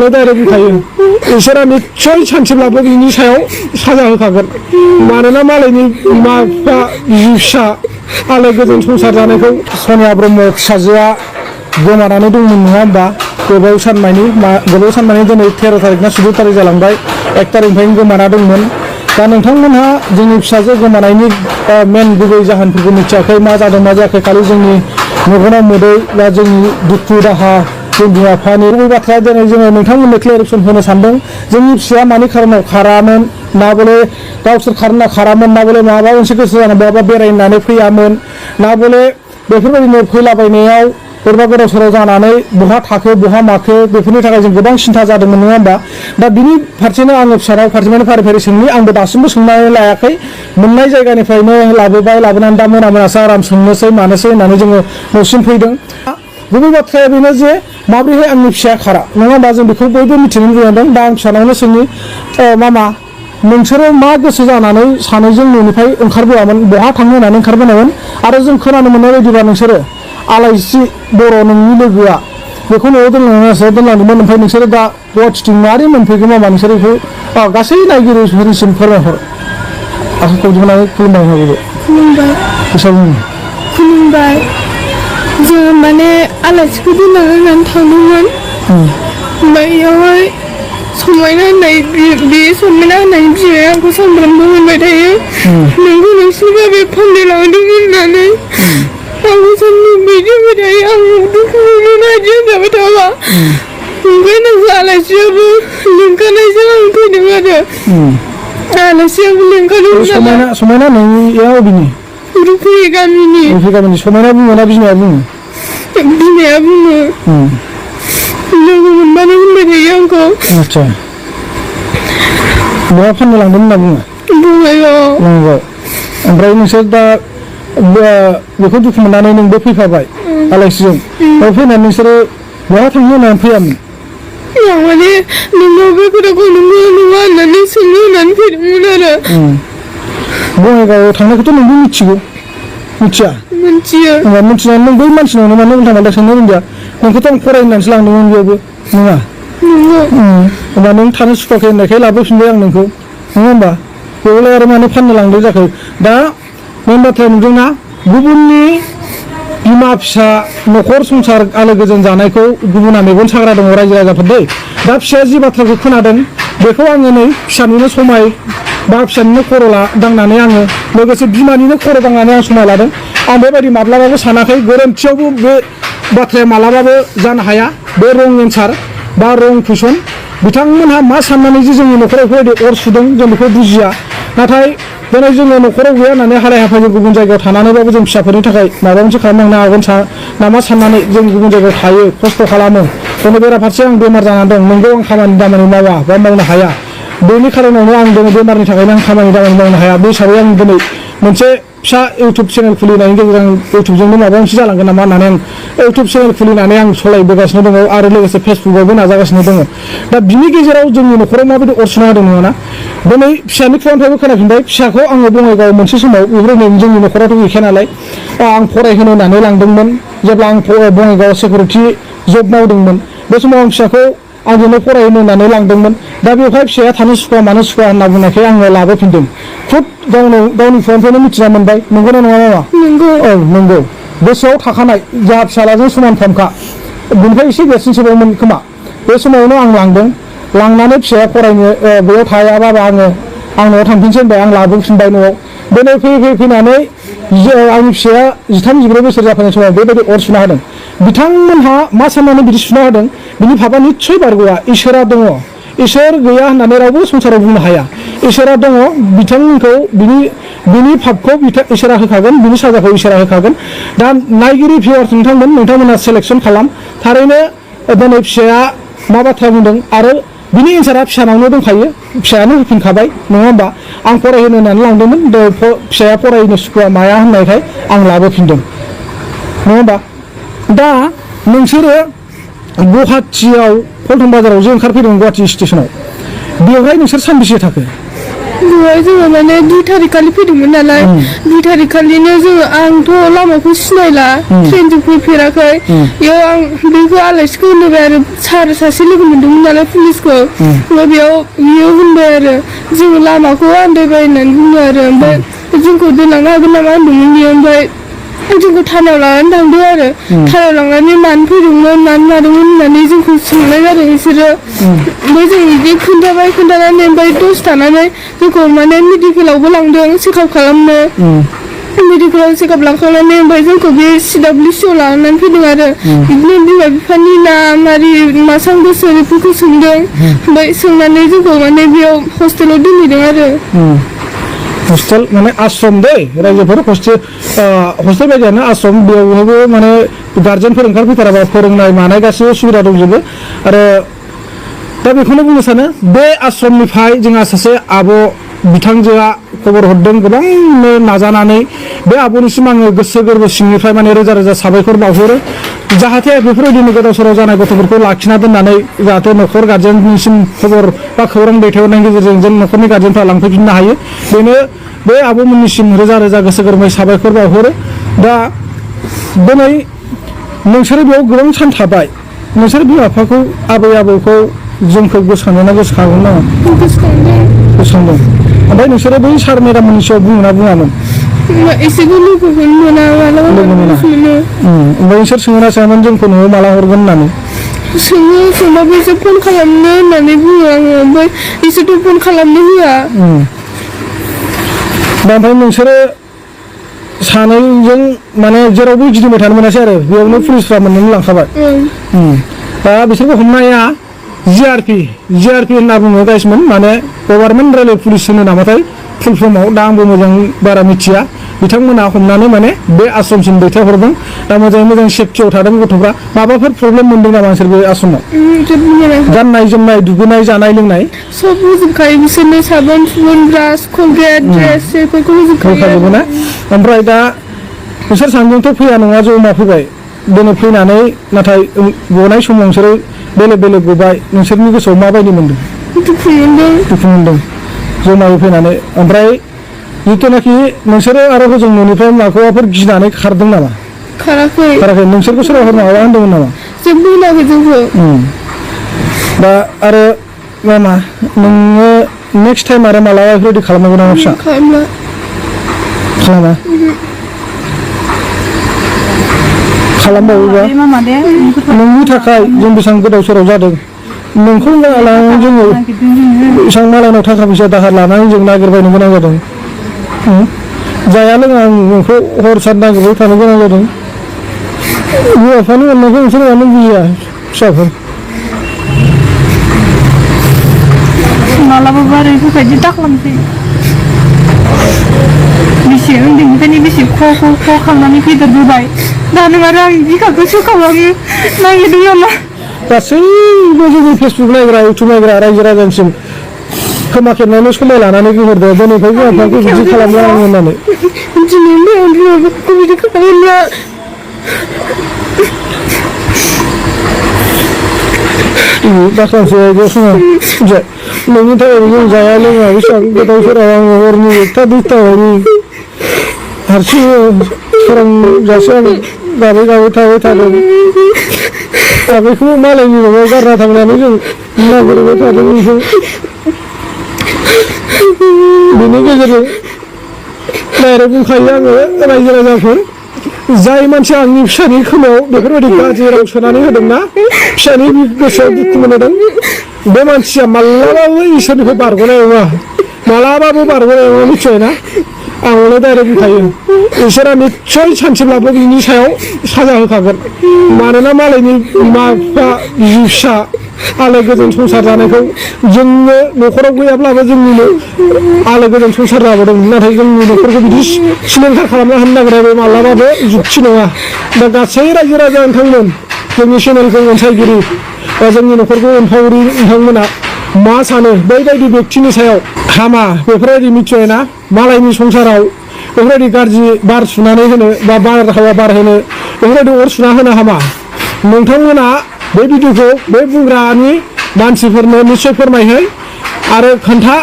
बिमायानो डाइरेक्ट बुंखायो इसोरा निस्सय सानसेब्लाबो बिनि सायाव साजा होखागोन मानोना मालायनि बिमा बिफा बिसि फिसा आलो गोजोन संसार जानायखौ सनिया ब्रह्म फिसाजोआ गोमानानै दंमोन नङा होमबा गोबाव सानमानि दिनै 13 तारिख ना 14 तारिख जालांबाय 1 तारिखनिफ्रायनो गोमाना दंमोन दा नोंथांमोनहा जोंनि फिसाजो गोमानायनि मेन गुबै जाहोनफोरखौ मिथियाखै मा जादों मा जायाखै खालि जोंनि मेगनाव मोदै बा जोंनि दुखु दाहा जों बिमा बिफानि गुबै बाथ्रा दिनै जोङो नोंथांमोननो क्लियारेक्सन होनो सानदों जोंनि फिसाया मानि खारनाव खारामोन ना बले गावसोर खारामोन ना बले माबा मोनसे गोसो जाना बहाबा बेरायनानै फैयामोन ना बले बेफोरबायदिनो फैलाबायनायाव बोरैबा गोदाव सोराव जानानै बहा थाखो बहा माखो बेफोरनि थाखाय जों गोबां सिन्था जादोंमोन नङा होमबा दा बिनि फारसेनो आङो फिसानाव फारसेनो फारि फारि सोंनि आंबो दासिमबो सोंनानै लायाखै मोननाय जायगानिफ्रायनो लाबोनानै दा मोनासो आराम सोंनोसै मानोसै होननानै जोङो न'सिम फैदों गुबै बाथ्राया बेनो जे माब्रैहाय आंनि फिसाया खारा नङा होमबा जों बेखौ बयबो मिथिनो लुबैदों दा आं फिसानावनो सोंनि मामा नोंसोरो मा गोसो जानानै सानैजों न'निफ्राय ओंखारबोआमोन बहा थांनो होननानै ओंखारबोनायमोन आरो जों खोनानो मोननाय बायदिबा नोंसोरो आलायस्रि बर' नोंनि लोगोआ बेखौ न'आव दोनलांदोंमोन ओमफ्राय नोंसोरो दा गुवाहाटिथिं मारै मोनफैगोन मामा नोंसोर बेखौ गासै नायगिरिफोरनिसिम फोरमायहर आखाइखौ दिहुननानै खुलुमबाय होनोबो खुलुमबाय जों माने आलासिखौ दोनलांनानै थांदोंमोन ओमफ्राय बेयावहाय समायना होननाय बे समायना होननाय बिमाया आंखौ सानफ्रामबो होनबाय थायो नोंखौ नोंसोरबा बे फाननो लांदोंमोन होननानै आंखौ सानफ्रामबो होनबाय थायो आं दुखु मोनो आदि जाबाय थाबा ओंखायनो आलासियाबो लिंखानायजों आं फैदों आरो आलासियाबो लिंखादों समायना नोंनिया अबेनि रुफि गामिनि समायना बुङो ना बिमाया बुङो लोगो मोनबानो होनबाय थायो आंखौ आच्छा बहा फाननो लांदों होनना बुङो बुंबाय ओमफ्राय नोंसोर दा बेखौ दुखु मोननानै नोंबो फैखाबाय आलासिजों फैनानै नोंसोरो बहा थांनो होननानै फैयामोन माने नोंनाव बे खोथाखौ नङा होननानै सोंनो होननानै फैदोंमोन आरो बङाइगावआव थांनायखौथ' नोंबो मिथिगौ मिथियो मिथिनानै नों बै मानसिनावनो मानो उल्था माल्था सोंनो रोंदिया नोंखौथ' आं फरायनानैसो लांदोंमोन बेयावबो नङा होमबा नों थानो सुखुवाखै होननायखाय लाबोफिनबाय आं नोंखौ नङा होमबा बेवलाय आरो मानो फाननो लांदों जाखो दा मेन बाथ्राया नुदोंना गुबुननि बिमा फिसा न'खर संसार आलो गोजोन जानायखौ गुबुना मेगन साग्रा दङ रायजो राजाफोर दै दा फिसाया जि बाथ्राखौ खोनादों बेखौ आङो नै फिसानिनो समाय बा फिसानिनो खर' दांनानै आङो लोगोसे बिमानिनो खर' दांनानै आं समाय लादों आं बेबायदि माब्लाबाबो सानाखै गोरोन्थियावबो बे बाथ्राया मालाबाबो जानो हाया बे रं एन्सार बा रं कुइसन बिथांमोनहा मा साननानै जे जोंनि न'खराव बेफोरबायदि अर सुदों जों बेखौ बुजिया नाथाय दिनै जोङो न'खराव गैया होननानै हालाय हाफाय गुबुन जायगायाव थानानैबाबो जों फिसाफोरनि थाखाय माबा मोनसे खालामलांनो हागोन नामा साननानै जों गुबुन जायगायाव थायो खस्थ' खालामो दिनै बेराफारसे आं बेमार जानानै दं नोंगौ आं खामानि दामानि मावा बा मावनो हाया बेनि खारनावनो आं दिनै बेमारनि थाखायनो आं खामानि दामानि मावनो हाया बे हिसाबै आं दिनै मोनसे फिसा इउटुब चेनेल खुलिनायनि गेजेरजों इउटुबजोंनो माबा मोनसे जालांगोन नामा होननानै आं इउटुब चेनेल खुलिनानै आं सालायबोगासिनो दङ आरो लोगोसे फेसबुकआवबो नाजागासिनो दङ दा बिनि गेजेराव जोंनि न'खराव माबायदि अरसुना होदों नङा दिनै फिसानि खुगानिफ्रायबो खोनाफिनबाय फिसाखौ आङो बङाइगाव मोनसे समाव बेफोरबायदि जोंनि न'खरावथ' गैखाया नालाय आं फरायहोनो होननानै लांदोंमोन जेब्ला आं बङाइगाव सिकिउरिटि जब मावदोंमोन बे समाव आं फिसाखौ आंजोंनो फरायहोनो होननानै लांदोंमोन दा बेवहाय फिसाया थानो सुखुवा मानो सुखुवा होनना बुंनायखाय आङो लाबोफिनदों खुद गावनि खुगानिफ्रायनो मिथिना मोनबाय नंगौना नङा मामा नंगौ गोसोआव थाखानाय जोंहा फिसालाजों समानफ्रामखा बेनिफ्राय एसे देरसिनसोबावमोन खोमा बे समावनो आं लांनानै फिसाया फरायनो बेयाव थायाबाबो आं न'आव थांफिनसै होनबाय आं लाबोफिनबाय न'आव दिनै फैनानै आंनि फिसाया 13-14 बोसोर जाफैनाय समाव बेबायदि अर सुना होदों बिथांमोनहा मा साननानै बिदि सुना होदों बिनि भाबा निस्सय बारग'आ इसोरा दङ इसोर गैया होननानै रावबो संसाराव बुंनो हाया इसोरा दङ बिथांमोनखौ बिनि भाबखौ इसोरा होखागोन बिनि साजाखौ इसोरा होखागोन दा नायगिरि भिउआर्स नोंथांमोना सेलेक्सन खालाम थारैनो दिनै फिसाया मा बाथ्रा बुंदों आरो बिनि एन्सारा फिसानावनो दंखायो फिसायानो होफिनखाबाय नङा होमबा आं फरायहोनो होननानै लांदोंमोन फिसाया फरायनो सुखुवा माया होननायखाय आं लाबोफिनदों नङा होमबा दा नोंसोरो गुवाहाटियाव पल्टन बाजाराव जे ओंखारफैदों गुवाहाटि स्टेसनाव बेवहाय नोंसोर सानबेसे थाखो बेवहाय जोङो माने 2 थारिख खालि फैदोंमोन नालाय 2 थारिख खालिनो जोङो आंथ' लामाखौ सिनायला ट्रेनजों फैफेराखै बेयाव आं बेखौ आलासिखौ होनबाय आरो सासे लोगो मोनदोंमोन नालाय पुलिसखौ बेयाव बियो होनबाय आरो जोङो लामाखौ आन्दायबाय होननानै बुङो आरो ओमफ्राय जोंखौ दोनलांनो हागोन नामा होनदोंमोन बियो ओमफ्राय जोंखौ थानायाव लानानै थांदों आरो थानायाव लांनानै मानो फैदोंमोन मानो मादोंमोन होननानै जोंखौ सोंनाय जादों बिसोरो ओमफ्य जों बिदि खोन्थानानै ओमफ्राय दसे थानानै जोंखौ माने मेडिकेलावबो लांदों चेकआप खालामनो मेडिकेलाव चेकआप लांखांनानै ओमफ्राय जोंखौ बे CWCआव लानानै फैदों आरो बिदिनो बिमा बिफानि नाम आरि मासां बोसोर बेफोरखौ सोंदों ओमफ्राय सोंनानै जोंखौ माने बेयाव हस्टेलाव दोनहैदों आरो हस्टेल माने आश्रम दे रायजोफोर हस्टेल बायदियानो आश्रम बेयावबो माने गार्जेनफोर ओंखारफैथाराबा फोरोंनाय मानाय गासैबो सुबिदा दंजोबो आरो दा बेखौनो बुंनो सानो बे आश्रमनिफ्राय जोंहा सासे आब' बिथांजोआ खबर हरदों गोबांनो नाजानानै बे आब'निसिम आङो गोसो गोरबो सिंनिफ्राय माने रोजा रोजा साबायखर बावहरो जाहाथे बेफोरबायदिनो गोदाव सोराव जानाय गथ'फोरखौ लाखिना दोननानै जाहाथे न'खर गार्जेननिसिम खबर बा खौरां दैथायहरनायनि गेजेरजों जों न'खरनि गार्जेनफ्रा लांफैफिननो हायो बेनो बे आब'मोननिसिम रोजा रोजा गोसो गोरबै साबायखर बावहरो दा दिनै नोंसोरो बेयाव गोबां सान थाबाय नोंसोर बिमा बिफाखौ आबै आबौखौ जोंखौ गोसोखांदोंना गोसोखाङोमोन नामा गोसोखांदों ओमफ्राय नोंसोरो बै सार मेडाममोननि सायाव बुङोना बुङामोन एसेबो लोगोखौनो मोना मालाबा मोनो ओमफ्राय नोंसोर सोङोना सोङामोन जोंखौ न'आव माला हरगोन होननानै सोंबाबो एसे फन खालामनो होननानै बुङो आङो ओमफ्राय एसेथ' फन खालामनो होआ दा ओमफ्राय नोंसोरो सानैजों माने जेरावबो गिदिंबाय थानो मोनासै आरो बेयावनो पुलिसफ्रा मोननानै लांखाबाय दा बिसोरखौ हमनाया GRP होनना बुङो गाइसमोन माने गभार्नमेन्ट रेलवे पुलिस होनो नामाथाय फुल फर्माव दा आंबो मोजां बारा मिथिया बिथांमोना हमनानै माने बे आश्रमसिम दैथायहरदों दा मोजाङै मोजां सेफटियाव थादों गथ'फ्रा माबाफोर प्रब्लेम मोनदों नामा नोंसोर बे आश्रमाव गाननाय जोमनाय दुगैनाय जानाय लोंनाय सब होजोबखायो बिसोरनो साबोन सुबोन ब्रास कलगेट ड्रेस बेफोरखौ होजोबखायो ना ओमफ्राय दा नोंसोर सानैजोंथ' फैया नङा जमा फैबाय दिनै फैनानै नाथाय गनाय समाव नोंसोरो बेलेग बेलेग गबाय नोंसोरनि गोसोआव माबायदि मोनदों दुखु मोनदों जमायै फैनानै ओमफ्राय जिथुनाखि नोंसोरो आरो हजों न'निफ्राय माखौबाफोर गिनानै खारदों नामा खाराखै नोंसोरखौ सोरबाफोर माबा होनदोंमोन नामा जेबो होनाखै जोंखौ दा आरो मा नोङो नेक्स्ट टाइम आरो मालाबा बेफोरबायदि खालामनांगौ नामा फिसा खालामा खालामबावोबा नोंनि थाखाय जों बेसेबां गोदाव सोराव जादों नोंखौ लानानै जोङो बेसेबां मालायनाव थाखा फैसा दाहार लानानै जों नागिरबायनो गोनां जादों जाया लोङा आं नोंखौ हर सान नागिरबाय थानो गोनां जादों बिमा बिफानि अननायखौ नोंसोर मानो बुजिया फिसाफोर मालाबाबो आरो बेफोरबायदि दाखालामसै बेसे उन्दैनिफ्रायनो बेसे ख' खालामनानै फेदेरबोबाय दा नों आरो आंनि बिखाखौ सोखावलांनो नागिरदों नामा गासैबो जोंनि फेसबुक नायग्रा इउटुब नायग्रा रायजो राजानिसिम खोमा खेबनानै समाय लानानै बुंहरदो दिनैफ्राय बिमा बिफाखौ बिदि खालामला होननानै बिदि खालामला दाखांसै नोंनि थाखाय जों जाया लोङा बेसेबां गोदाव सोराव आङो हरनि 1टा 2टा हरनि हारसिं सोरांजासे आं गाबै थाबाय थादों दा बेखौ मालायनि न'आव गारना थांनानै जों नागिरबाय थादों बेखौ बेनि गेजेरजों डाइरेक्ट बुंखायो आङो रायजो राजाफोर जाय मानसिया आंनि फिसानि खोमायाव बेफोरबायदि गाज्रि राव सोनानै होदोंना फिसानि गोसोआव दुखु मोनदों बे मानसिया मालाबाबो इसोरनिफ्राय बारग'नाय नङा मालाबाबो बारग'नाय नङा मिथिबायना आं हले डाइरेक्ट बुंखायो इसोरा निस्सय सानसेब्लाबो बिनि सायाव साजा होखागोन मानोना मालायनि बिमा बिफा बिसि फिसा आलो गोजोन संसार जानायखौ जोंनो न'खराव गैयाब्लाबो जोंनिनो आलो गोजोन संसार जाबोदों नाथाय जोंनि न'खरखौ बिदि सिलिंखार खालामना होनो नागिरनाय बे मालाबाबो जुक्ति नङा दा गासै रायजो राजा नोंथांमोन जोंनि चेनेलखौ अनसायगिरि बा जोंनि न'खरखौ अनफावरि नोंथांमोना मा सानो बैबायदि व्यक्तिनि सायाव हामा बेफोरबायदि मिथिबायना मालायनि संसाराव बेफोरबायदि गाज्रि बार सुनानै होनो बा बारहावा बारहोनो बेफोरबायदि अर सुना होनो हामा नोंथांमोना बे भिडिअखौ बे बुंग्रानि मानसिफोरनो निस्सय फोरमायहै आरो खोन्था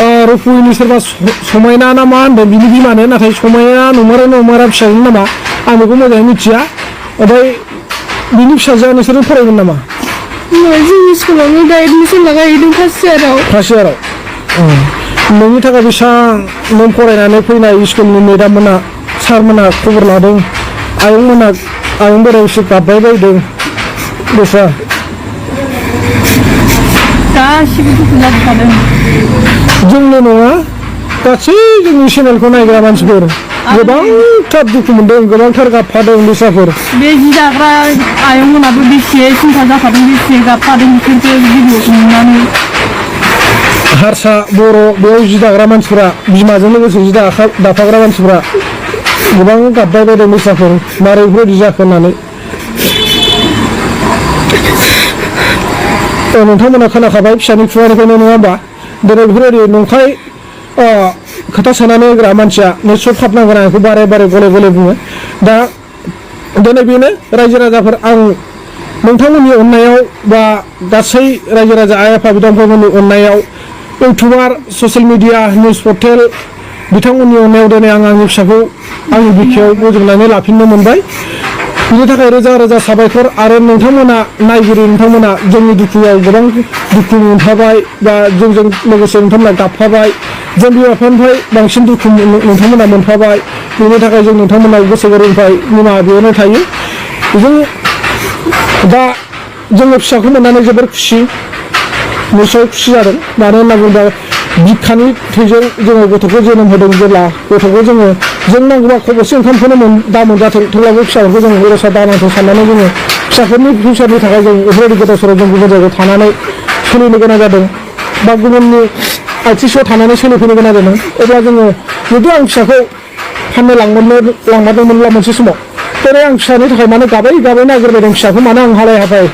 रुपुयनि सोरबा समायना ना मा होनदों बिनि बिमानो नाथाय समायना नंमारा फिसाजोनि नामा आं बेखौ मोजाङै मिथिया ओमफ्राय बिनि फिसाजोआ नोंसोरो फरायगोन नामा जोंनि स्कुलावनो दा एडमिसन लागायहैदों फार्स्ट इयाराव नोंनि थाखाय बेसेबां नों फरायनानै फैनाय स्कुलनि मेडाममोना सारमोना खबर लादों आयं बोराय एसे गाबबाय बायदों बेसा गासिबो दुखु जाजोबखादों जोंल' नङा गासै जोंनि चेनेलखौ नायग्रा मानसिफोर गोबांथार दुखु मोनदों गोबांथार गाबफादों बिसाफोर बे जि दाग्रा आयंमोनाबो बेसे सिन्था जाखादों बेसे गाबफादों बिसोरखौ भिडिअखौ नुनानै हारसा बर' बेयाव जि दाग्रा मानसिफोरा बिमाजों लोगोसे जि दाफाग्रा मानसिफोरा गोबां गाबबाय बायदों बिसाफोर मारै बेफोरबायदि जाखो होननानै नोंथांमोना खोनाखाबाय फिसानि खुगानिफ्रायनो नङा होमबा दिनै बेफोरबायदि नंखाय खोथा सोनानै होग्रा मानसिया निस्सय खाबनांगोन आं बेखौ बारे गले बुङो दा दिनै बेनो रायजो राजाफोर आं नोंथांमोननि अननायाव बा गासै रायजो राजा आइ आफा बिदा फंबायमोननि अननायाव इउटुबार ससियेल मिडिया निउस पर्टेल बिथांमोननि अननायाव दिनै आं आंनि फिसाखौ आंनि बिखायाव बोजबनानै लाफिननो मोनबाय बिनि थाखाय रोजा साबायखर आरो नोंथांमोना नायगिरि नोंथांमोना जोंनि दुखुआव गोबां दुखु मोनफाबाय बा जोंजों लोगोसे नोंथांमोना गाबफाबाय जों बिमा बिफानिफ्राय बांसिन दुखु नोंथांमोना मोनफाबाय बेनि थाखाय जों नोंथांमोनाव गोसो गोरबोनिफ्राय निमाहा बिहरनाय थायो जों दा जोङो फिसाखौ मोननानै जोबोर खुसि निस्सय खुसि जादों मानो होनना बुङोब्ला बिखानि थैजों जोङो गथ'खौ जोनोम होदों जेब्ला गथ'खौ जों नांगौबा खबसे ओंखामखौनो दा मोनजाथों थेवब्लाबो फिसाफोरखौ जों रसा दानांथों साननानै जोङो फिसाफोरनि फिउचारनि थाखाय जों बेफोरबायदि गोदाव सोराव जों गुबुन जायगायाव थानानै सोलिनो गोनां जादों बा गुबुननि आथिङाव थानानै सोलिफैनो गोनां जादों अब्ला जोङो जुदि आं फिसाखौ फाननो लांमारदोंमोनब्ला मोनसे समाव दिनै आं फिसानि थाखाय मानो गाबै नागिरबायदों फिसाखौ मानो आं हालाय हाफाय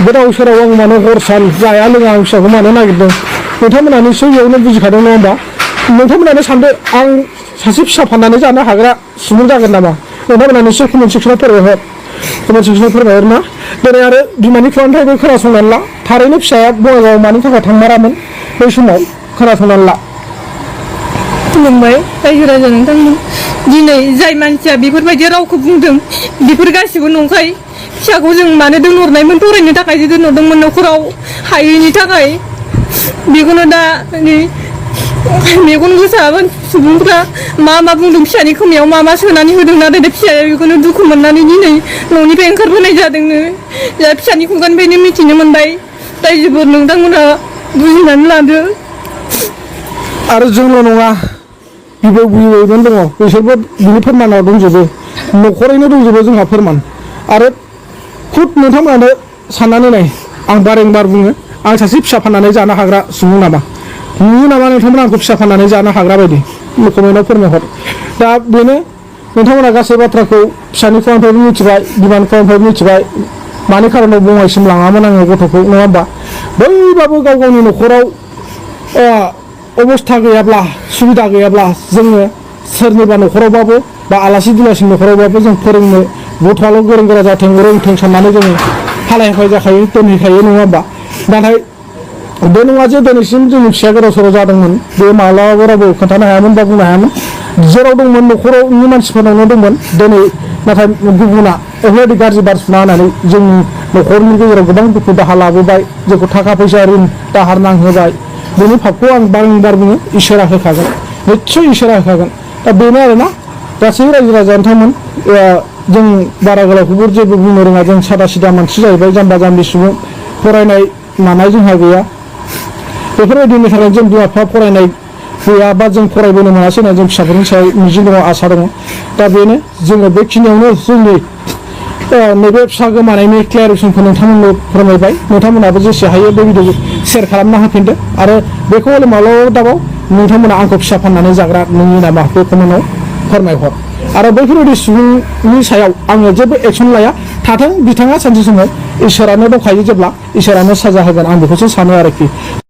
गोदाव सोराव आं मानो हर सान जाया लोङा आं फिसाखौ मानो नागिरदों नोंथांमोना निस्सय बेयावनो बुजिखादों नङा होमबा नोंथांमोनानो सानदो आं सासे फिसा फाननानै जानो हाग्रा सुबुं जागोन नामा नोंथांमोना निस्सय कमेन्ट सेक्सनाव फोरमायहर ना दिनै आरो बिमानि खुगानिफ्रायबो खोनासंनानै ला थारैनो फिसाया बङाइगावआव मानि थाखाय थांमारामोन बै समाव खोनासंनानै ला खुलुमबाय रायजो राजा नोंथांमोन दिनै जाय मानसिया बेफोरबायदि रावखौ बुंदों बेफोर गासिबो नंखाय फिसाखौ जों मानो दोनहरनायमोन फरायनो थाखायसो दोनहरदोंमोन न'खराव हायैनि थाखाय बेखौनो दा मेगन गोसा सुबुंफ्रा मा बुंदों फिसानि खोमायाव मा सोनानै होदों नाथाय फिसाया बेखौनो दुखु मोननानै दिनै न'निफ्राय ओंखारबोनाय जादोंनो दा फिसानि खुगानिफ्रायनो मिथिनो मोनबाय रायजोफोर नोंथांमोना बुजिनानै लादो आरो जोंल' नङा बिबैमोन दङ बिसोरबो बिनि फोरमानाव दंजोबो न'खरैनो दंजोबो जोंहा फोरमान आरो खुद नोंथांमोनानो साननानै नाय आं बारंबार बुङो आं सासे फिसा फाननानै जानो हाग्रा सुबुं नामा नुयो नामा नोंथांमोना आंखौ फिसा फाननानै जानो हाग्रा बायदि कमेन्टआव फोरमायहर दा बेनो नोंथांमोना गासै बाथ्राखौ फिसानि खुगानिफ्रायबो मिथिबाय बिमानि खुगानिफ्रायबो मिथिबाय मानि खारनाव बङाइसिम लाङामोन आङो गथ'खौ नङा होमबा बैबाबो गाव गावनि न'खराव अबस्था गैयाब्ला सुबिदा गैयाब्ला जोङो सोरनिबा न'खरावबाबो बा आलासि दुलासिनि न'खरावबाबो जों फोरोंनो गथ'आल' गोरों गोरा जाथों रोंथों साननानै जोङो हालाय हाफाय जाखायो दोनहैखायो नङा होमबा नाथाय बे नङा जे दिनैसिम जोंनि फिसाया गोदाव सोराव जादोंमोन बे माब्लाबाबो रावबो खोन्थानो हायामोन बा बुंनो हायामोन जेराव दंमोन न'खरावनि मानसिफोरनावनो दंमोन दिनै नाथाय गुबुना ओरैबायदि गाज्रि बार सुना होनानै जोंनि न'खरनि गेजेराव गोबां दुखु दाहा लाबोबाय जोंखौ थाखा फैसा ऋण दाहार नांहोबाय बेनि फाबखौ आं बारंबार बुङो इसोरा होखागोन निस्सय इसोरा होखागोन दा बेनो आरोना गासै रायजो राजा नोंथांमोन जों बारा गोलावखौबो जेबो बुंनो रोङा जों सादा सिदा मानसि जाहैबाय जाम्बा जाम्बि सुबुं फरायनाय मानाय जोंहा गैया बेफोरबायदिनि थाखाय जों बिमा बिफा फरायनाय गैया बा जों फरायबोनो मोनासै होनना जों फिसाफोरनि सायाव मिजिं दङ आसा दङ दा बेनो जोङो बेखिनियावनो जोंनि नैबे फिसा गोमानायनि क्लियारेसनखौ नोंथांमोननो फोरमायबाय नोंथांमोनाबो जेसे हायो बे भिडिअखौ शेयार खालामना होफिनदो आरो बेखौ हले माब्लाबा दाबाव नोंथांमोना आंखौ फिसा फाननानै जाग्रा नोंनि नामा बे कमेन्टआव फोरमायहर आरो बैफोरबायदि सुबुंनि सायाव आङो जेबो एक्सन लाया थाथों बिथाङा सानसे समाव इसोरानो दंखायो जेब्ला इसोरानो साजा होगोन आं बेखौसो सानो आरोखि